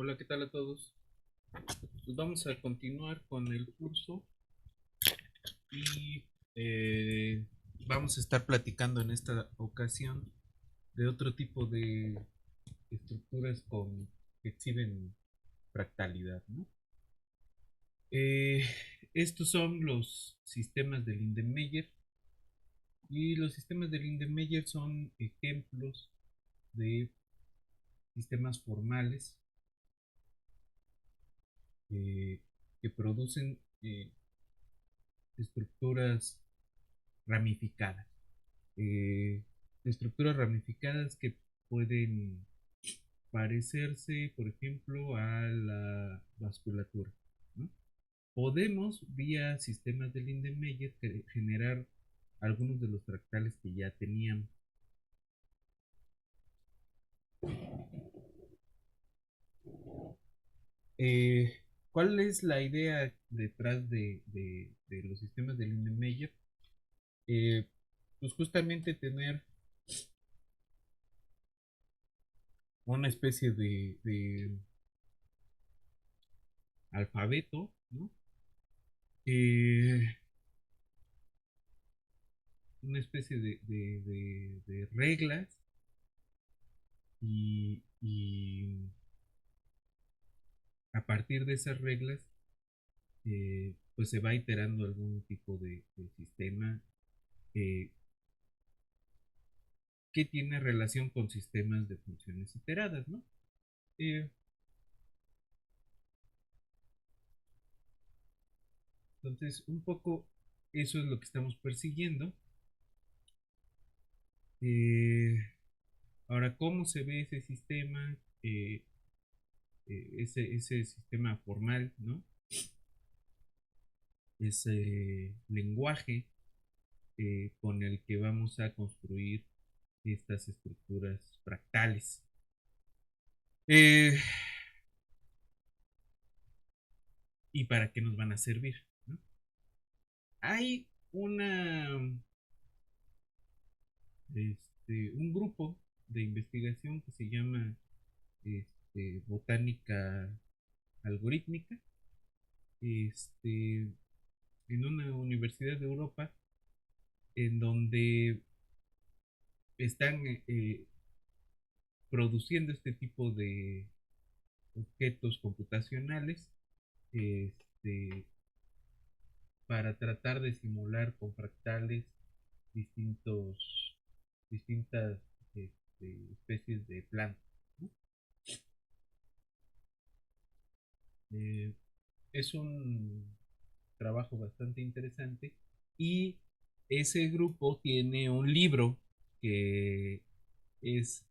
Hola, ¿qué tal a todos? Pues vamos a continuar con el curso y eh, vamos a estar platicando en esta ocasión de otro tipo de estructuras que exhiben fractalidad, ¿no? Eh, Estos son los sistemas de Lindenmayer y los sistemas de Lindenmayer son ejemplos de sistemas formales eh, que producen estructuras ramificadas. eh, Estructuras ramificadas que pueden parecerse, por ejemplo, a la vasculatura, ¿no? Podemos, vía sistemas de Lindenmayer, generar algunos de los fractales que ya teníamos. Eh, ¿Cuál es la idea detrás de los sistemas de Lindenmayer? Eh, pues justamente tener una especie de alfabeto, ¿no? Eh, una especie de reglas y a partir de esas reglas pues se va iterando algún tipo de sistema eh, que tiene relación con sistemas de funciones iteradas, ¿no? Eh, entonces, un poco eso es lo que estamos persiguiendo. Eh, Ahora, ¿cómo se ve ese sistema? Ese sistema formal, ¿no? Ese lenguaje con el que vamos a construir estas estructuras fractales. Eh, ¿Y para qué nos van a servir? ¿No? Hay un grupo de investigación que se llama botánica algorítmica, este, en una universidad de Europa, en donde están produciendo este tipo de objetos computacionales este, para tratar de simular con fractales distintos, distintas especies de plantas, ¿no? Eh, es un trabajo bastante interesante y ese grupo tiene un libro que es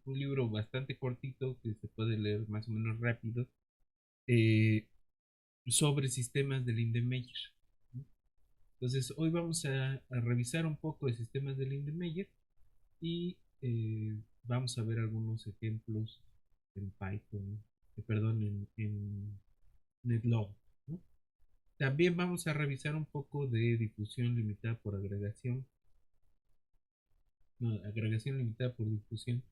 un libro bastante cortito que se puede leer más o menos rápido eh, sobre sistemas de Lindenmayer, ¿no? Entonces hoy vamos a revisar un poco de sistemas de Lindenmayer y vamos a ver algunos ejemplos en Python, perdón, en NetLog, ¿no? También vamos a revisar un poco de difusión limitada por agregación, no, agregación limitada por difusión,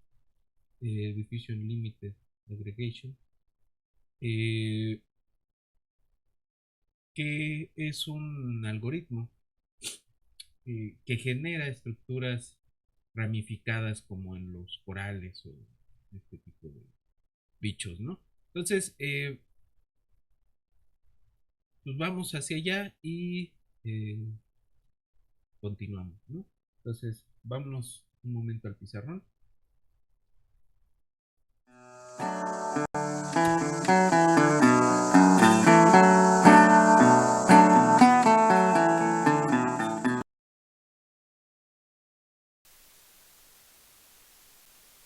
diffusion limited aggregation, eh, que es un algoritmo que genera estructuras ramificadas como en los corales o este tipo de bichos, ¿no? Entonces, pues vamos hacia allá y eh, continuamos, ¿no? Entonces, vámonos un momento al pizarrón.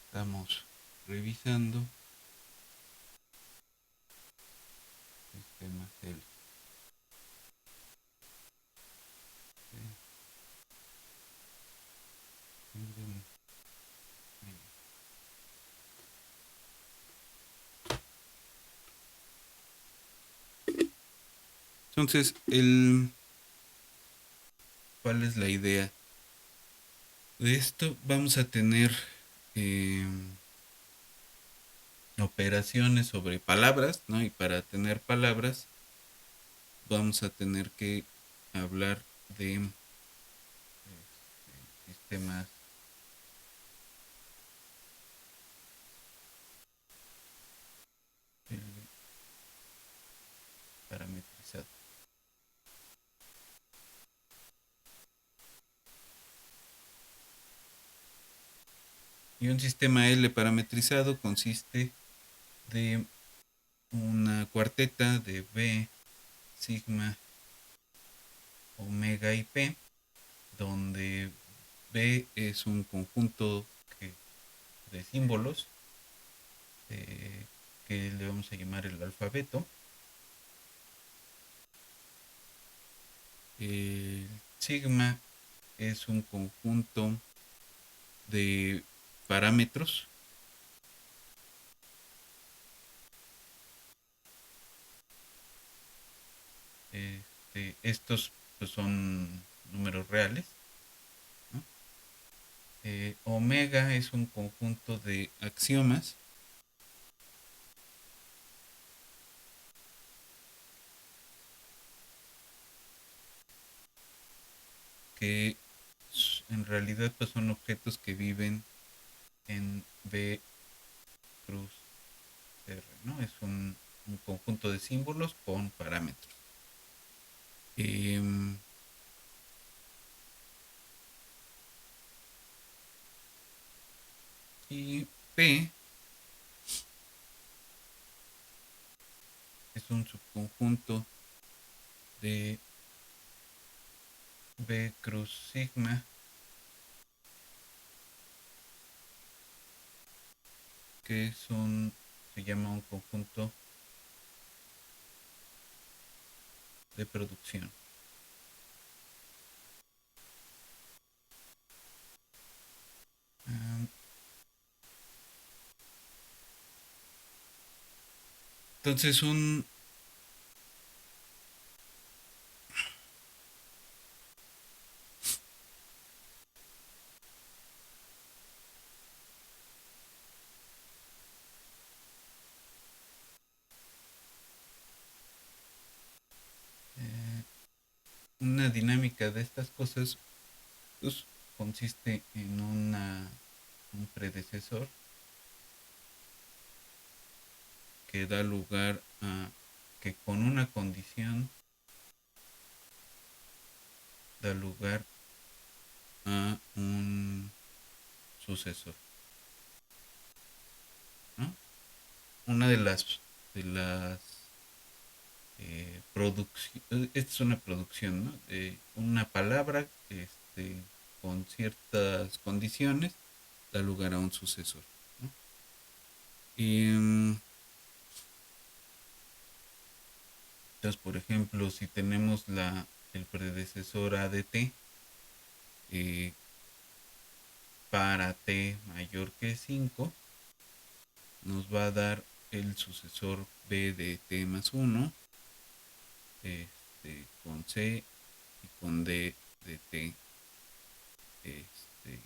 Estamos revisando sistemas del entonces, ¿cuál es la idea de esto? Vamos a tener eh, operaciones sobre palabras, ¿no? Y para tener palabras vamos a tener que hablar de sistemas parametrizados. Y un sistema L parametrizado consiste de una cuarteta de B, sigma, omega y P, donde B es un conjunto de símbolos que le vamos a llamar el alfabeto. El sigma es un conjunto de parámetros. Estos pues, son números reales, ¿no? Omega es un conjunto de axiomas. Que en realidad pues, son objetos que viven en B cruz R, ¿no? Es un conjunto de símbolos con parámetros. Eh, y P es un subconjunto de B cruz sigma que se llama un conjunto de producción. Ah, entonces eh, una dinámica de estas cosas pues, consiste en un predecesor que da lugar a que con una condición da lugar a un sucesor, ¿no? Una de las producciones, esta es una producción, ¿no? Una palabra con ciertas condiciones da lugar a un sucesor, ¿no? Y, entonces, por ejemplo, si tenemos el predecesor ADT eh, para t mayor que 5, nos va a dar el sucesor B de t más 1 con C y con D de T, este,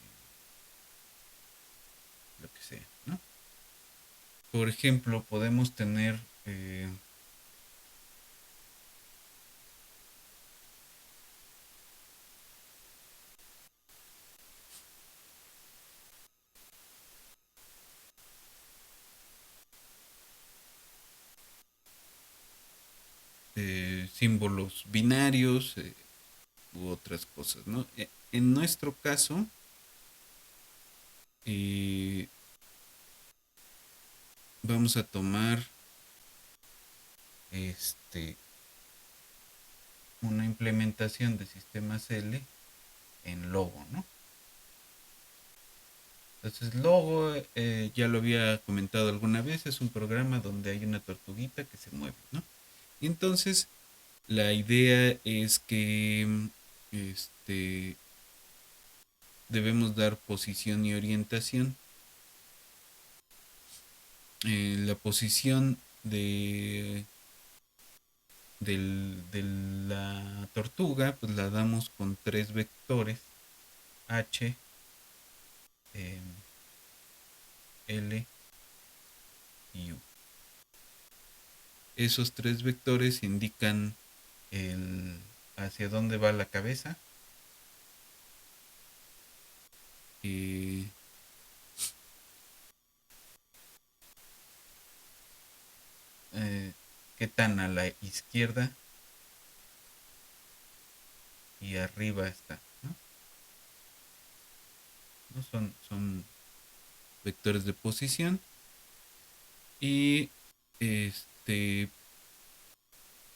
lo que sea, ¿no? Por ejemplo, podemos tener símbolos binarios u otras cosas, ¿no? En nuestro caso, eh, vamos a tomar una implementación de sistemas L en Logo, ¿no? Entonces, Logo, ya lo había comentado alguna vez, es un programa donde hay una tortuguita que se mueve, ¿no? Y entonces, la idea es que debemos dar posición y orientación. La posición de la tortuga, pues la damos con 3 vectores, H, L y U. Esos tres vectores indican hacia dónde va la cabeza, eh, eh, qué tan a la izquierda y arriba está, ¿no? ¿No? Son vectores de posición y este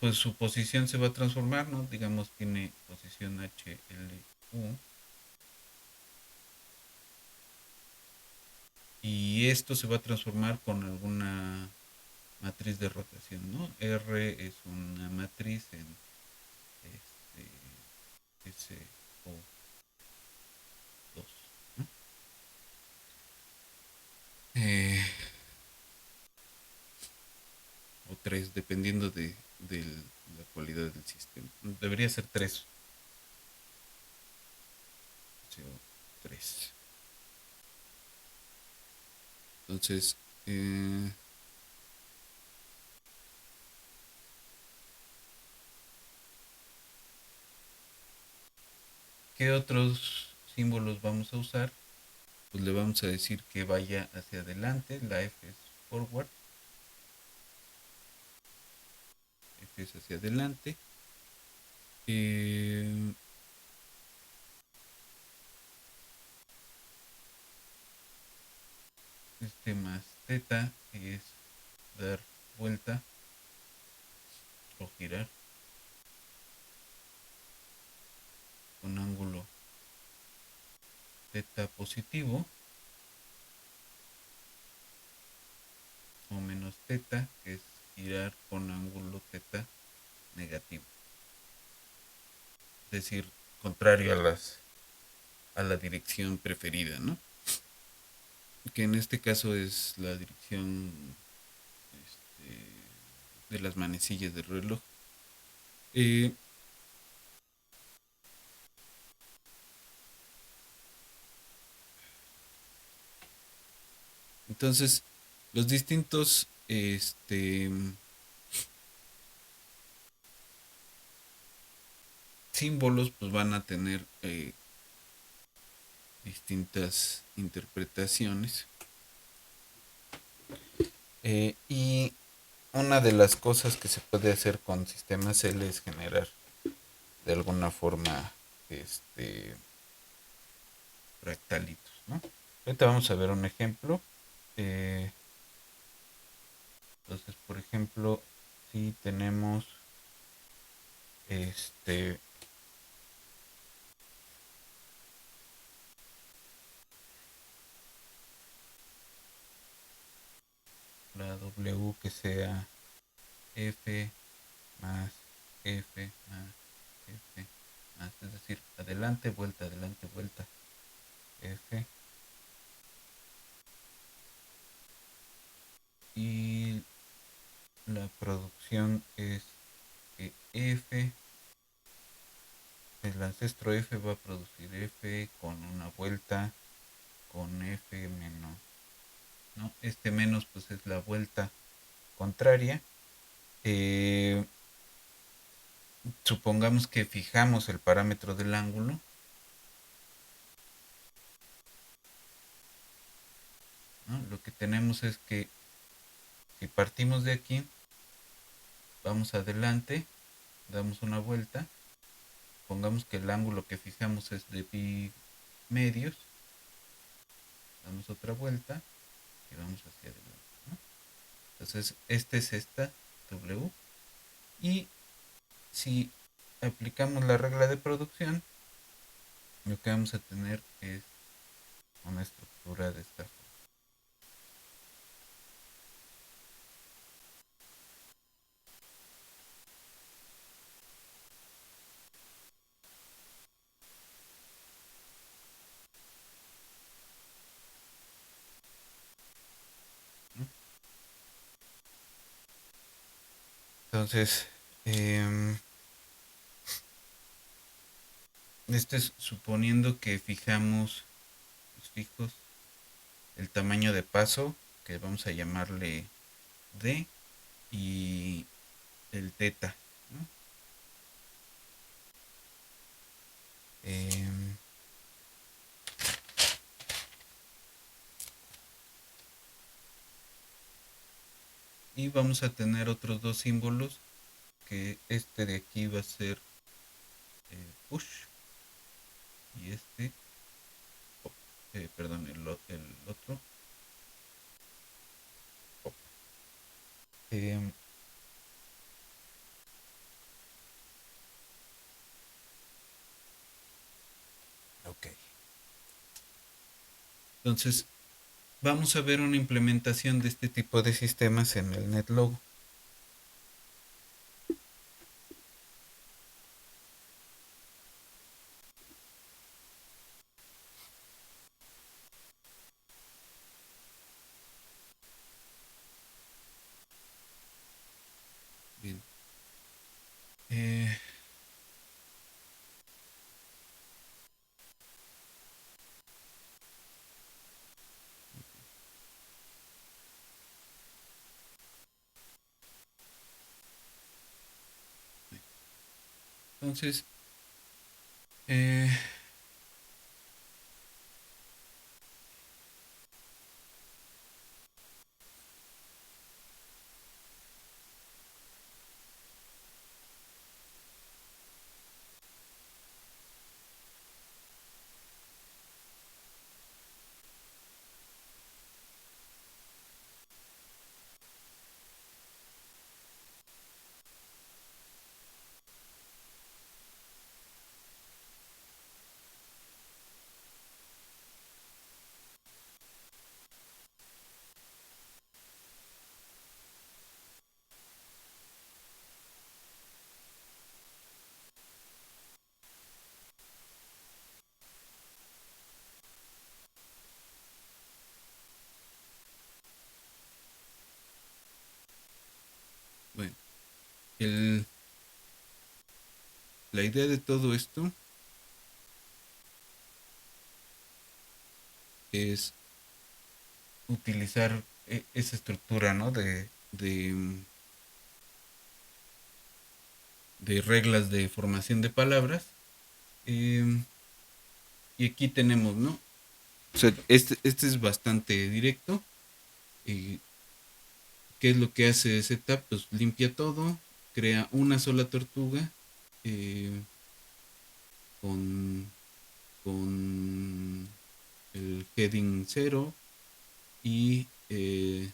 pues su posición se va a transformar, ¿no? Digamos tiene posición H, L, U y esto se va a transformar con alguna matriz de rotación, ¿no? R es una matriz en este SO2, ¿no? Eh, o 3, dependiendo de la cualidad del sistema. Debería ser 3 o 3. Entonces, ¿qué otros símbolos vamos a usar? Pues le vamos a decir que vaya hacia adelante. La F es forward. F es hacia adelante. Eh, este más teta es dar vuelta o girar con ángulo teta positivo o menos teta, que es girar con ángulo teta negativo. Es decir, contrario a la dirección preferida, ¿no? Que en este caso es la dirección de las manecillas del reloj. Eh, entonces, los distintos símbolos pues van a tener distintas interpretaciones. Y una de las cosas que se puede hacer con sistemas L es generar de alguna forma fractalitos, ¿no? Ahorita vamos a ver un ejemplo. Eh, entonces, por ejemplo, si tenemos este la W que sea F más F más F más, es decir, adelante, vuelta, F y la producción es F, el ancestro F va a producir F con una vuelta con F menos, ¿no? Este menos pues es la vuelta contraria. Eh, Supongamos que fijamos el parámetro del ángulo, ¿no? Lo que tenemos es que si partimos de aquí, vamos adelante, damos una vuelta, pongamos que el ángulo que fijamos es de pi medios, damos otra vuelta y vamos hacia adelante, ¿no? Entonces, esta es esta W. Y si aplicamos la regla de producción, lo que vamos a tener es una estructura de esta forma. ¿No? Entonces, esto es suponiendo que fijamos los fijos el tamaño de paso, que vamos a llamarle D y el teta, ¿no? Em, y vamos a tener otros dos símbolos, que este de aquí va a ser push y este, pop. Perdón, el otro, pop. Em, ok. Entonces, vamos a ver una implementación de este tipo de sistemas en el NetLogo. Bien. Eh, entonces, eh, bueno, el, la idea de todo esto es utilizar esa estructura, ¿no? De reglas de formación de palabras. Eh, y aquí tenemos, ¿no? O sea, este es bastante directo. Eh, ¿Qué es lo que hace Setup? Pues limpia todo, crea una sola tortuga eh, con, con el heading 0 y se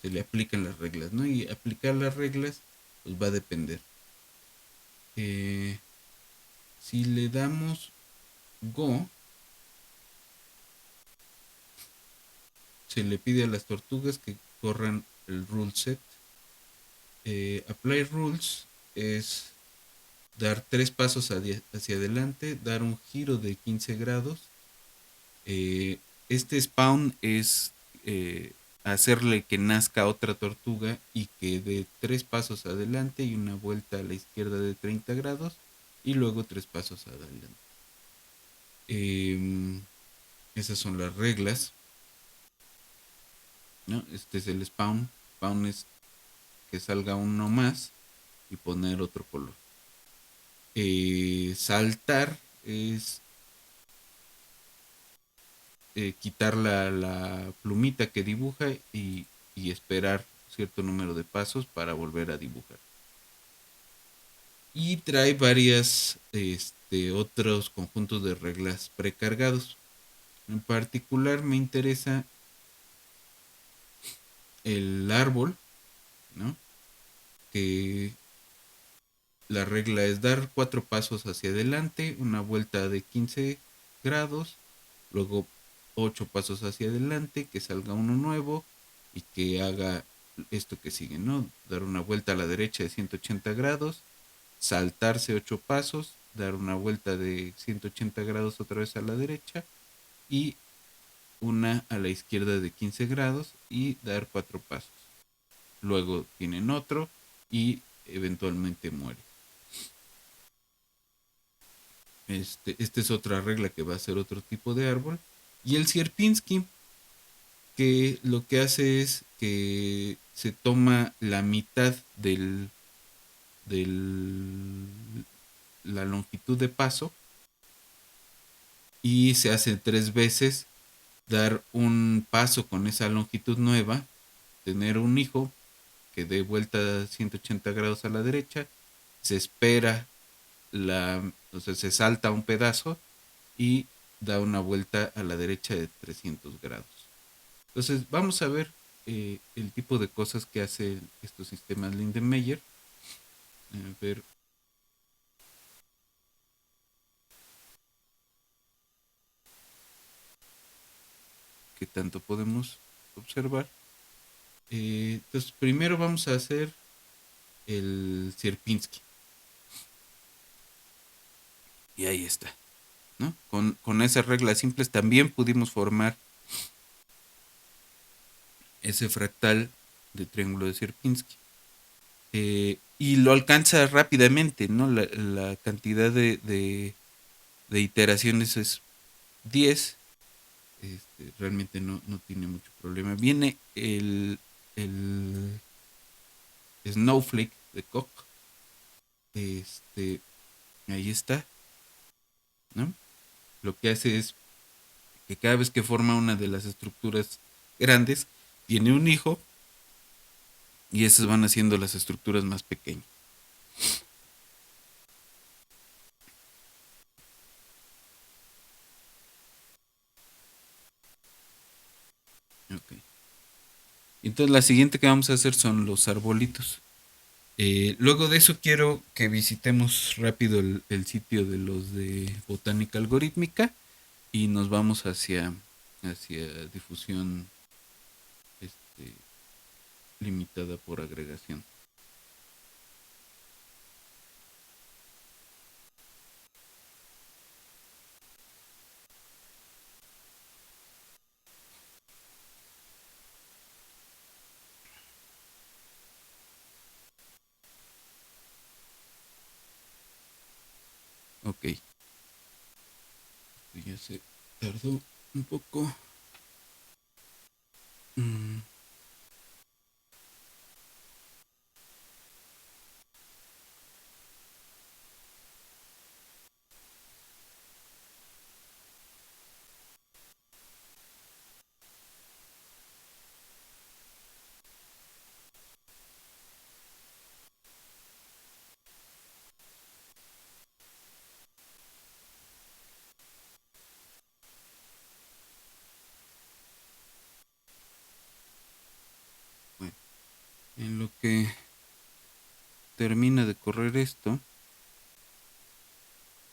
le aplican las reglas, ¿no? Y aplicar las reglas pues va a depender. Eh, si le damos Go, se le pide a las tortugas que corran el rule set. Apply rules es dar tres pasos hacia adelante, dar un giro de 15 grados. Este spawn es hacerle que nazca otra tortuga y que dé tres pasos adelante y una vuelta a la izquierda de 30 grados y luego tres pasos adelante. Eh, Esas son las reglas, ¿no? Este es el spawn. Spawn es que salga uno más y poner otro color. Saltar es quitar la plumita que dibuja y esperar cierto número de pasos para volver a dibujar. Y trae varias otros conjuntos de reglas precargados. En particular me interesa el árbol, ¿no? Que la regla es dar cuatro pasos hacia adelante, una vuelta de 15 grados, luego ocho pasos hacia adelante, que salga uno nuevo y que haga esto que sigue, ¿no? Dar una vuelta a la derecha de 180 grados, saltarse ocho pasos, dar una vuelta de 180 grados otra vez a la derecha y una a la izquierda de 15 grados y dar cuatro pasos. Luego tienen otro y eventualmente muere. Esta es otra regla que va a ser otro tipo de árbol. Y el Sierpinski, que lo que hace es que se toma la mitad del la longitud de paso y se hace 3 veces, dar un paso con esa longitud nueva, tener un hijo que dé vuelta 180 grados a la derecha, se espera o sea, se salta un pedazo y da una vuelta a la derecha de 300 grados. Entonces, vamos a ver el tipo de cosas que hacen estos sistemas Lindenmayer. A ver qué tanto podemos observar. Entonces, primero vamos a hacer el Sierpinski. Y ahí está. ¿No? Con esas reglas simples también pudimos formar ese fractal de triángulo de Sierpinski. Y lo alcanza rápidamente, ¿no? La cantidad de iteraciones es 10. Realmente no tiene mucho problema. Viene el Snowflake de Koch. Este, ahí está, ¿no? Lo que hace es que cada vez que forma una de las estructuras grandes, tiene un hijo y esas van haciendo las estructuras más pequeñas. Okay. Entonces la siguiente que vamos a hacer son los arbolitos. Luego de eso quiero que visitemos rápido el sitio de los de botánica algorítmica y nos vamos hacia difusión este, limitada por agregación. Ok, esto ya se tardó un poco. Mm, bueno, en lo que termina de correr esto,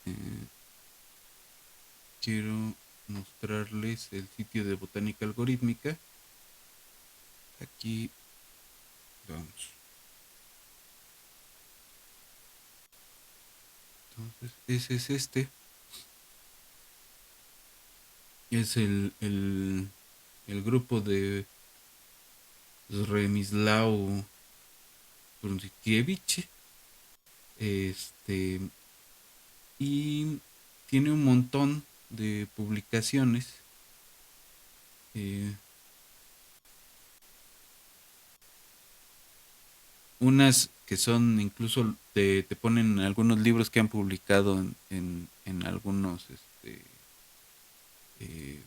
eh, quiero mostrarles el sitio de botánica algorítmica. Aquí vamos. Entonces, ese es este. Es el grupo de Remislaw Brunskiewicz. Este, y tiene un montón de publicaciones. eh, Unas que son incluso te ponen algunos libros que han publicado en algunos eh,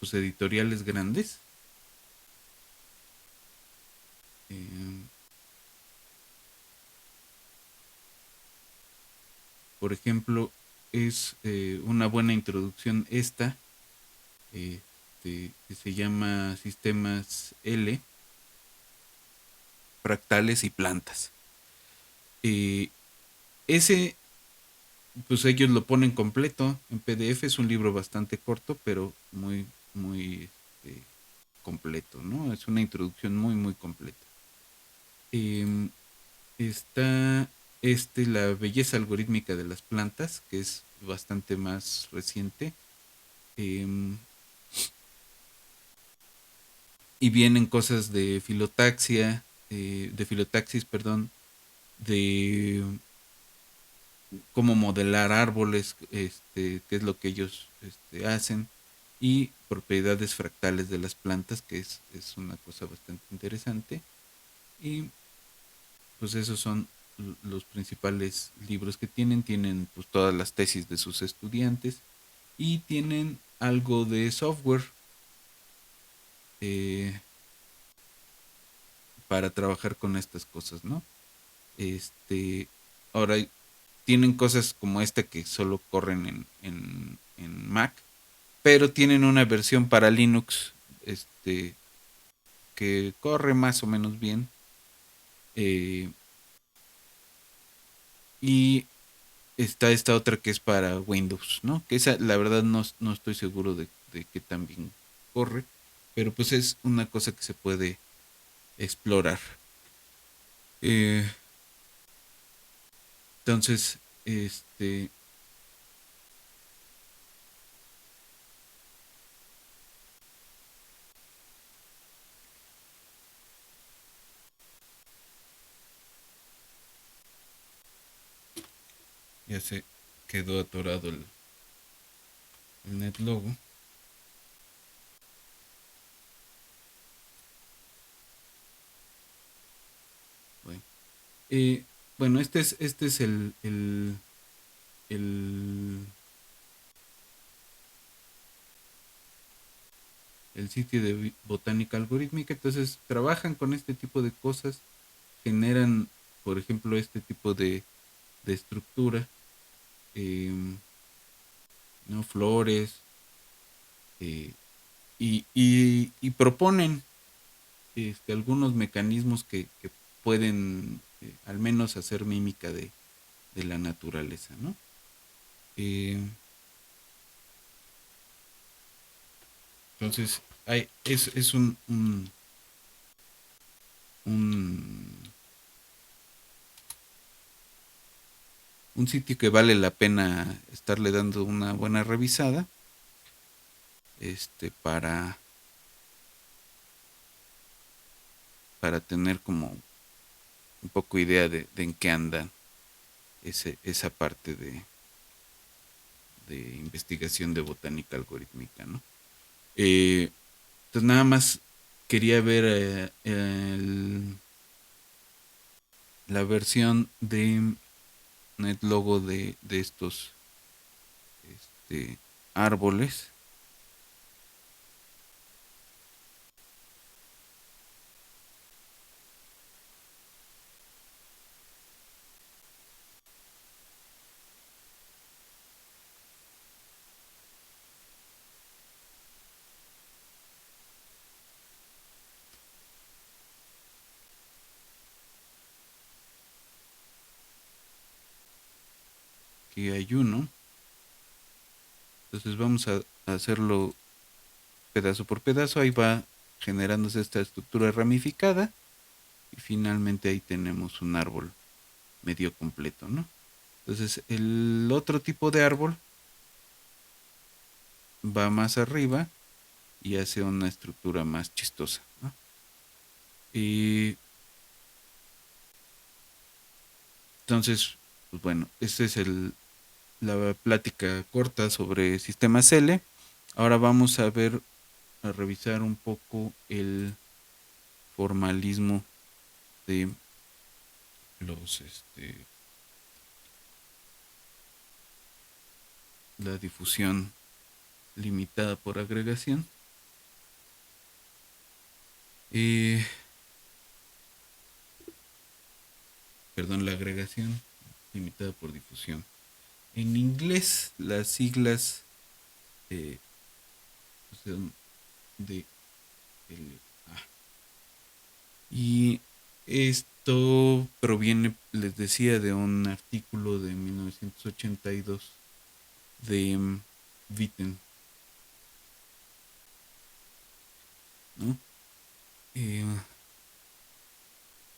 pues editoriales grandes. Eh, por ejemplo, es una buena introducción esta, que se llama Sistemas L, Fractales y Plantas. Eh, ese, pues ellos lo ponen completo en PDF, es un libro bastante corto, pero muy completo, ¿no? Es una introducción muy completa. Eh, Está la belleza algorítmica de las plantas, que es bastante más reciente. em, y vienen cosas de filotaxia, de filotaxis, perdón, de cómo modelar árboles, qué es lo que ellos hacen. y propiedades fractales de las plantas, que es una cosa bastante interesante. Y pues esos son los principales libros que tienen. Tienen pues todas las tesis de sus estudiantes y tienen algo de software eh, para trabajar con estas cosas, ¿no? Este, ahora tienen cosas como esta que solo corren en Mac, pero tienen una versión para Linux, que corre más o menos bien. eh, y está esta otra que es para Windows, ¿no? Que esa, la verdad, no estoy seguro de que también corre, pero pues es una cosa que se puede explorar. Eh, entonces, ya se quedó atorado el NetLogo. Bueno, eh, bueno, este es el, el sitio de botánica algorítmica. Entonces, trabajan con este tipo de cosas, generan, por ejemplo, este tipo de estructura, em, ¿no? Flores, eh, y proponen algunos mecanismos que pueden al menos hacer mímica de la naturaleza, ¿no? Eh, entonces, es un, un sitio que vale la pena estarle dando una buena revisada, para tener como un poco idea de en qué andan esa parte de investigación de botánica algorítmica, ¿no? Entonces nada más quería ver la versión de NetLogo de estos árboles. Aquí hay uno. Entonces vamos a hacerlo pedazo por pedazo. Ahí va generándose esta estructura ramificada. Y finalmente ahí tenemos un árbol medio completo, ¿no? Entonces el otro tipo de árbol va más arriba y hace una estructura más chistosa, ¿no? Y entonces, pues bueno, esta es la plática corta sobre sistemas L. Ahora vamos a ver, a revisar un poco el formalismo de los, la difusión limitada por agregación. Eh, Perdón, la agregación limitada por difusión. En inglés, las siglas eh, son de LA. Y esto proviene, les decía, de un artículo de 1982 de Witten, ¿no? Eh,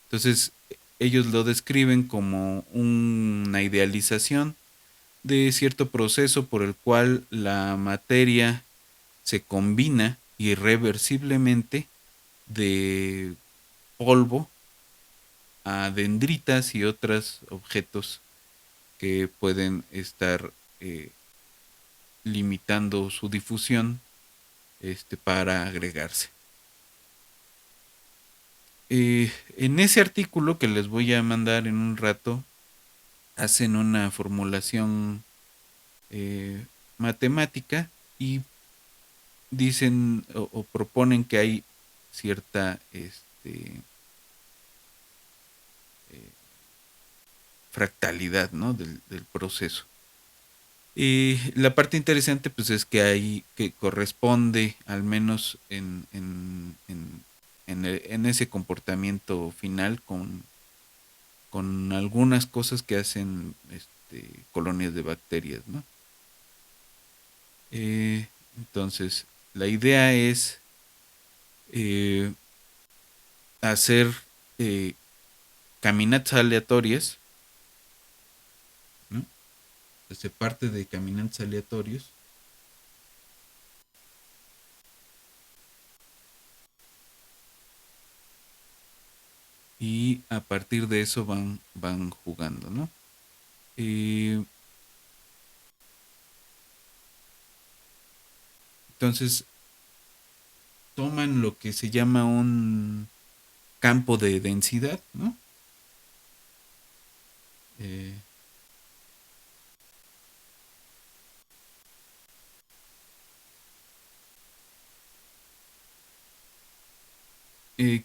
entonces, ellos lo describen como una idealización de cierto proceso por el cual la materia se combina irreversiblemente de polvo a dendritas y otros objetos que pueden estar limitando su difusión para agregarse. En ese artículo que les voy a mandar en un rato, hacen una formulación matemática y dicen o proponen que hay cierta eh, fractalidad, ¿no? del proceso. La parte interesante pues es que hay que corresponde al menos en ese comportamiento final con algunas cosas que hacen colonias de bacterias, ¿no? Entonces, la idea es eh, hacer eh, caminatas aleatorias, ¿no? Se parte de caminantes aleatorios y a partir de eso van jugando, ¿no? Eh, entonces, toman lo que se llama un campo de densidad, ¿no? Eh,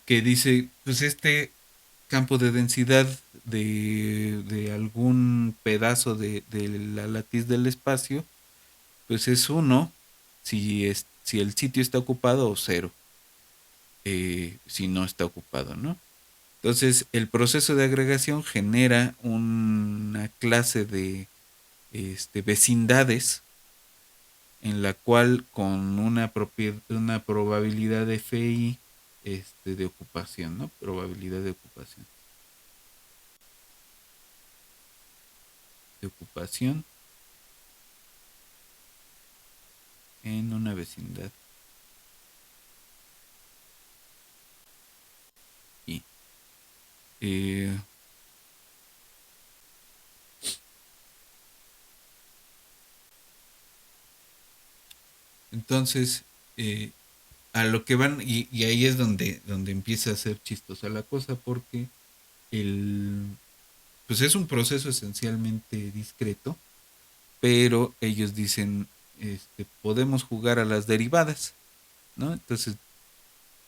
que dice, pues este campo de densidad de algún pedazo de la latiz del espacio, pues es uno si el sitio está ocupado o cero si no está ocupado, ¿no? Entonces, el proceso de agregación genera una clase de vecindades en la cual con una probabilidad de FI de ocupación, ¿no? Probabilidad de ocupación en una vecindad I. Eh, entonces, a lo que van, y ahí es donde empieza a ser chistosa la cosa, porque el, pues es un proceso esencialmente discreto, pero ellos dicen, podemos jugar a las derivadas, ¿no? Entonces,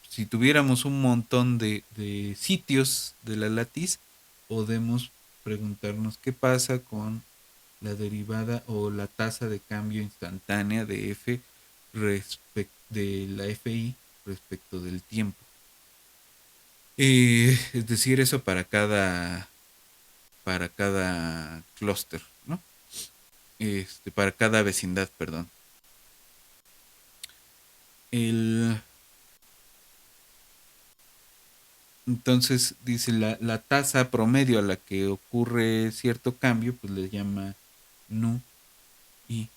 si tuviéramos un montón de sitios de la latiz, podemos preguntarnos qué pasa con la derivada o la tasa de cambio instantánea de f de la FI respecto del tiempo. Es decir, eso para cada clúster, ¿no? Para cada vecindad, perdón. El, entonces, dice la tasa promedio a la que ocurre cierto cambio, pues le llama nu i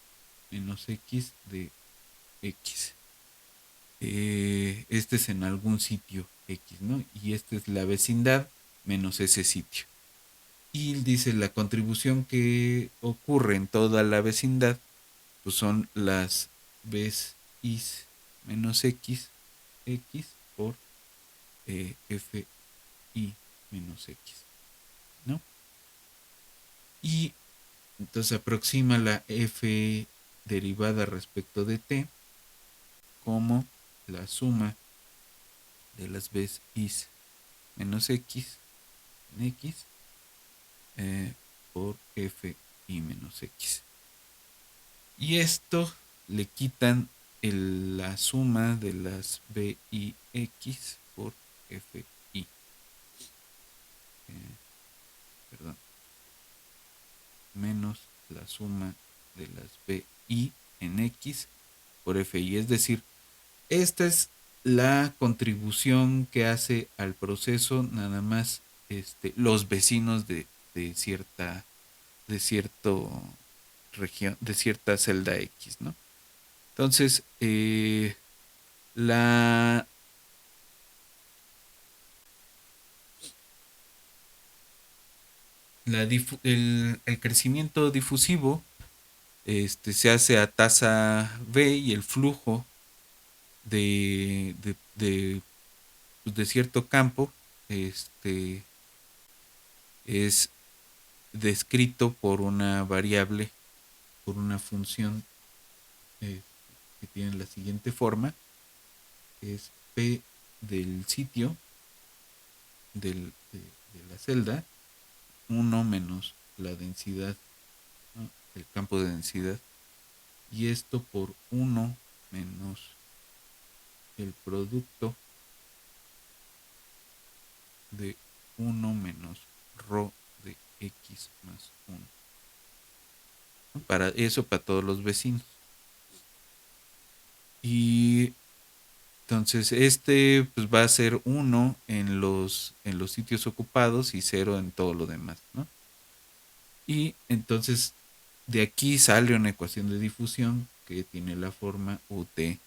menos x de x. Este es en algún sitio x, ¿no? Y esta es la vecindad menos ese sitio. Y dice la contribución que ocurre en toda la vecindad, pues son las B's is menos x por f i menos x, ¿no? Y entonces aproxima la f derivada respecto de t como la suma de las B's is menos x en x por f i menos x. Y esto le quitan la suma de las b i x por f i. Perdón. Menos la suma de las b i en x por f i. Es decir, esta es la contribución que hace al proceso nada más los vecinos de cierta de cierto región de cierta celda X, ¿no? Entonces la el crecimiento difusivo se hace a tasa v y el flujo de, de, de, pues, de cierto campo es descrito por una variable, por una función eh, que tiene la siguiente forma, es P del sitio de la celda, 1 menos la densidad, ¿no? El campo de densidad, y esto por 1 menos el producto de 1 menos rho de x más 1. Para eso, para todos los vecinos. Y entonces pues va a ser 1 en los sitios ocupados y 0 en todo lo demás, ¿no? Y entonces de aquí sale una ecuación de difusión que tiene la forma UT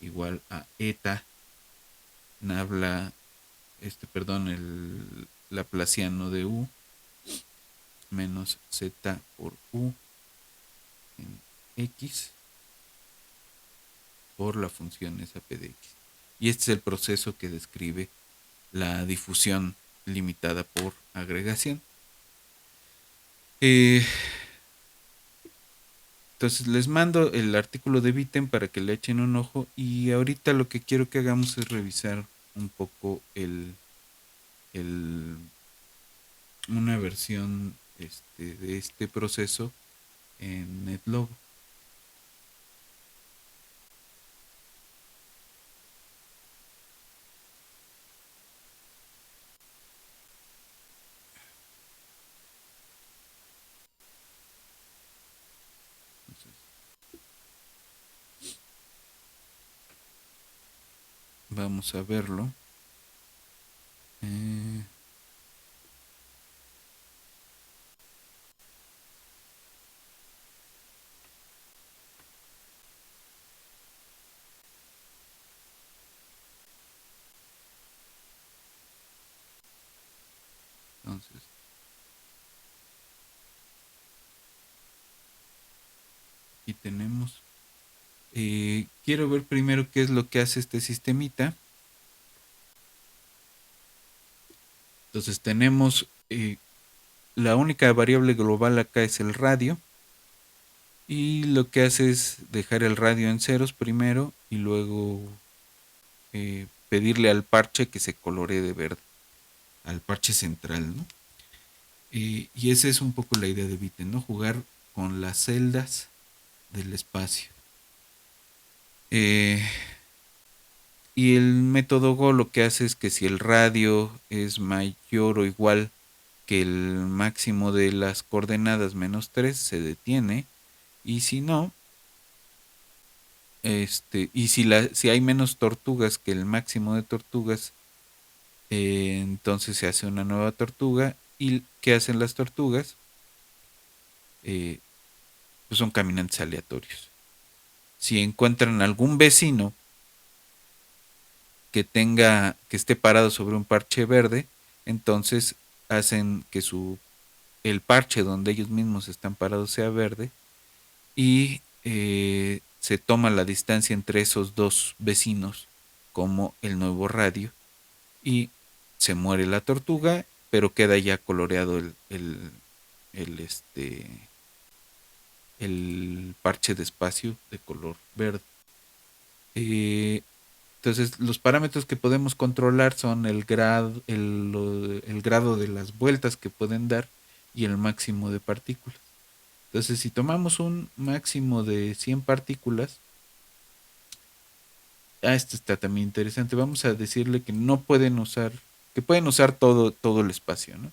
igual a eta nabla, perdón, el laplaciano de U menos Z por U en X por la función esa P de X. Y este es el proceso que describe la difusión limitada por agregación. Entonces les mando el artículo de Vitten para que le echen un ojo, y ahorita lo que quiero que hagamos es revisar un poco el una versión de este proceso en NetLogo. Entonces, vamos a verlo. Eh, entonces, aquí tenemos. Quiero ver primero qué es lo que hace este sistemita. Entonces tenemos la única variable global acá es el radio, y lo que hace es dejar el radio en ceros primero y luego pedirle al parche que se coloree de verde, al parche central, ¿no? Y esa es un poco la idea de Vite, ¿no? Jugar con las celdas del espacio. Eh, y el método Go lo que hace es que si el radio es mayor o igual que el máximo de las coordenadas menos 3, se detiene. Y si no, y si hay menos tortugas que el máximo de tortugas, entonces se hace una nueva tortuga. ¿Y qué hacen las tortugas? Eh, pues son caminantes aleatorios. Si encuentran algún vecino que esté parado sobre un parche verde, entonces hacen que el parche donde ellos mismos están parados sea verde, y se toma la distancia entre esos dos vecinos como el nuevo radio, y se muere la tortuga, pero queda ya coloreado el, este, el parche de espacio de color verde. Entonces, los parámetros que podemos controlar son el grado de las vueltas que pueden dar y el máximo de partículas. Entonces, si tomamos un máximo de 100 partículas, esto está también interesante. Vamos a decirle que no pueden usar, que pueden usar todo el espacio, ¿no?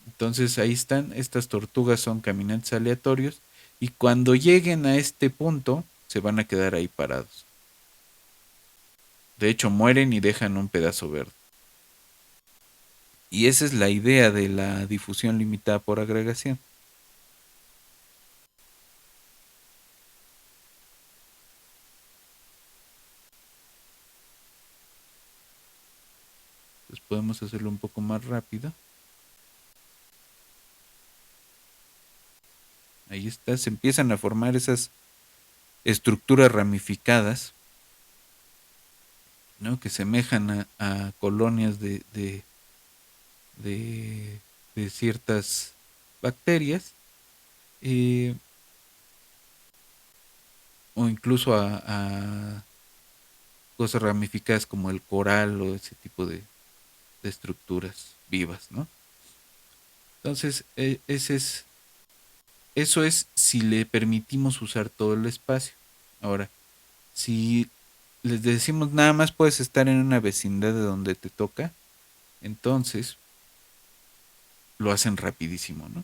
Entonces, ahí están, estas tortugas son caminantes aleatorios, y cuando lleguen a este punto, se van a quedar ahí parados. De hecho, mueren y dejan un pedazo verde. Y esa es la idea de la difusión limitada por agregación. Entonces podemos hacerlo un poco más rápido. Ahí está, se empiezan a formar esas estructuras ramificadas. ¿no? Que semejan a colonias de, de ciertas bacterias, eh, o incluso a cosas ramificadas como el coral o ese tipo de estructuras vivas, ¿no? Entonces, eso es si le permitimos usar todo el espacio. Ahora, si les decimos nada más puedes estar en una vecindad de donde te toca, entonces lo hacen rapidísimo, ¿no?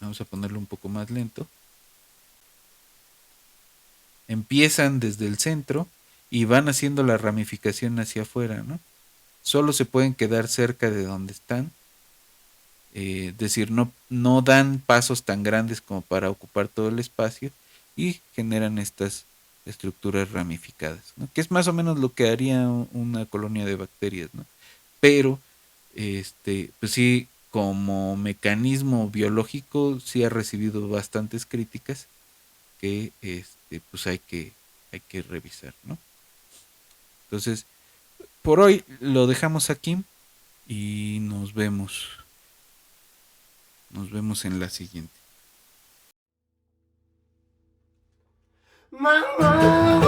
Vamos a ponerlo un poco más lento. Empiezan desde el centro y van haciendo la ramificación hacia afuera, ¿no? Solo se pueden quedar cerca de donde están, es decir, no dan pasos tan grandes como para ocupar todo el espacio y generan estas estructuras ramificadas, ¿no? Que es más o menos lo que haría una colonia de bacterias, ¿no? Pero, pues sí, como mecanismo biológico, sí ha recibido bastantes críticas que, pues hay que revisar, ¿no? Entonces, por hoy lo dejamos aquí y nos vemos en la siguiente. Mamá.